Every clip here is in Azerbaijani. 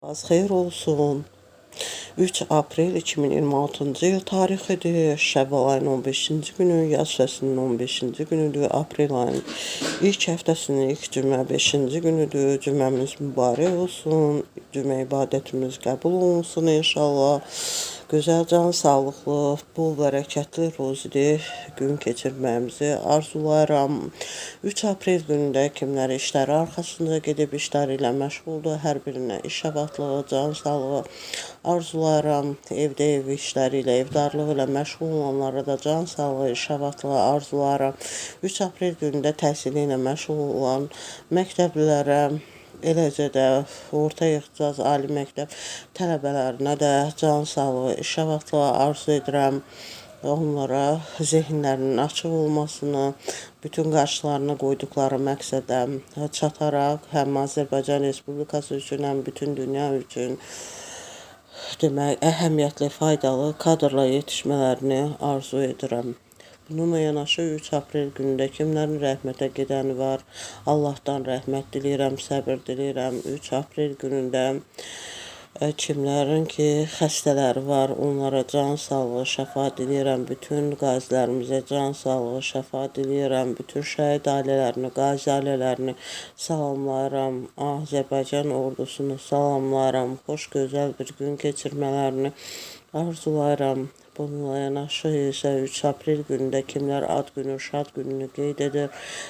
Az xeyir olsun. 3 aprel 2026-cı il tarixidir. Şəvval ayının 15-ci günü, yaz fəslinin 15-ci günüdür. Aprel ayının ilk həftəsinin ilk cümə 5-ci günüdür. Cüməmiz mübarək olsun. Cümə ibadətimiz qəbul olunsun inşallah. Gözəl, can sağlıqlı, bol bərəkətli ruzidir gün keçirməyimizi arzulayıram. 3 aprel günündə kimlər işləri arxasında gedib işləri ilə məşğuldur, hər birinə iş abadlığı, can sağlığı arzulayıram. Evdə ev işləri ilə, evdarlığı ilə məşğul olanlara da can sağlığı, iş abadlığı arzulayıram. 3 aprel günündə təhsili ilə məşğul olan məktəblilərə, eləcə də orta ixtisas ali məktəb tələbələrinə də can sağlığı, iş abadlığı arzu edirəm. Onlara zehinlərinin açıq olmasını, bütün qarşılarına qoyduqları məqsədə çataraq həm Azərbaycan Respublikası üçün, həm bütün dünya üçün demək, əhəmiyyətli, faydalı kadrla yetişmələrini arzu edirəm. Bununla yanaşı 3 aprel günündə kimlərin rəhmətə gedəni var, Allahdan rəhmət diləyirəm, səbir diləyirəm. 3 aprel günündə kimlərin ki xəstələri var, onlara can sağlığı, şəfa diləyirəm. Bütün qazilərimizə can sağlığı, şəfa diləyirəm. Bütün şəhid ailələrini, qazi ailələrini salamlayıram. Azərbaycan ordusunu salamlayıram. Xoş, gözəl bir gün keçirmələrini arzulayıram. Bununla yanaşı isə 3 aprel günündə kimlər ad günü, şad gününü qeyd edir.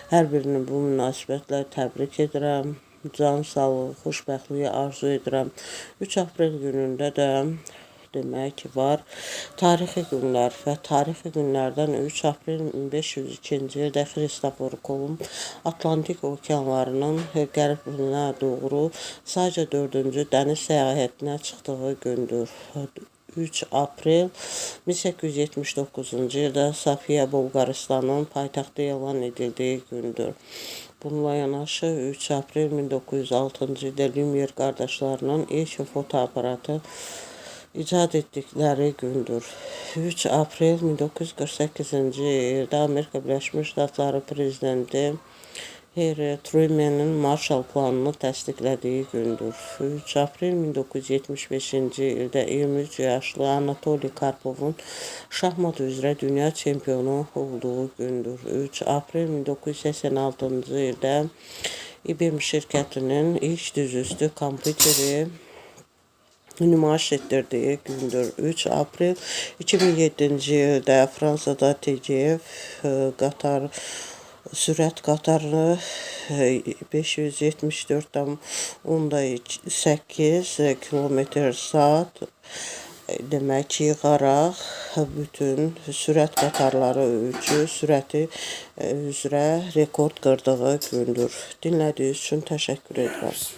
Hər birini bu münasibətlə təbrik edirəm. Can sağlığı, xoşbəxtliyi arzu edirəm. 3 aprel günündə də demək ki var tarixi günlər və tarixi günlərdən 3 aprel 1502-ci ildə Kristofor Kolumb Atlantik okeanlarının qərbinə doğru sadəcə 4-cü dəniz səyahətinə çıxdığı gündür. 3 aprel 1879-cu ildə Safiya Bolqaristanın paytaxtı elan edildiyi gündür. Bununla yanaşı 3 aprel 1906-cı ildə Lumière qardaşlarının ilk fotoaparatı icad etdikləri gündür. 3 aprel 1948-ci ildə Amerika Birləşmiş Ştatları prezidenti Harry Truman'ın Marshall planını təsdiqlədiyi gündür. 3 aprel 1975-ci ildə 23 yaşlı Anatoliy Karpovun şahmat üzrə dünya çempionu olduğu gündür. 3 aprel 1986-cı ildə IBM şirkətinin ilk dizüstü kompüteri nümayiş etdirdiyi gündür. 3 aprel 2007-ci ildə Fransada TGV sürət qatarını 574,8 km/saat demək ki, yığaraq bütün sürət qatarları sürəti üzrə rekord qırdığı gündür. Dinlədiyiniz üçün təşəkkür edirəm.